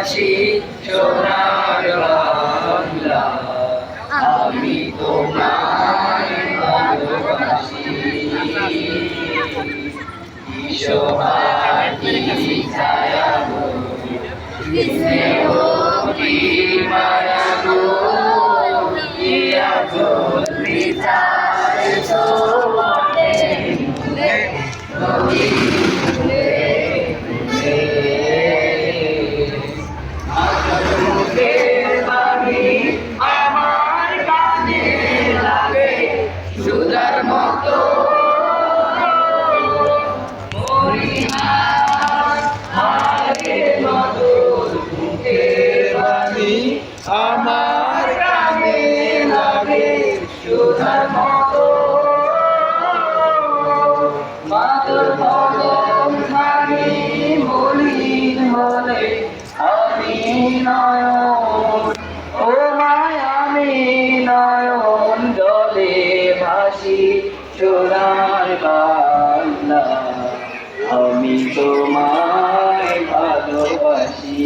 ভালোবাসি সোনার বাংলা, আমি তোমায় ভালোবাসি। সোহাগী ছায়া গো, কি স্নেহ কি মায়া গো, কি আঁচল বিছায়েছ মনে নদী ফুলে ফুলে। আকাশ মুখের বাণী আমার কানে লাগে সুধার মতো, আমার কানে লাগে সুধার মতো। মাতর কদম খানি মলিন হলে আমি নয়ন, ও মায় আমি নয়ন জলে ভাসি সোনার বাংলা, আমি তোমায় ভালোবাসি।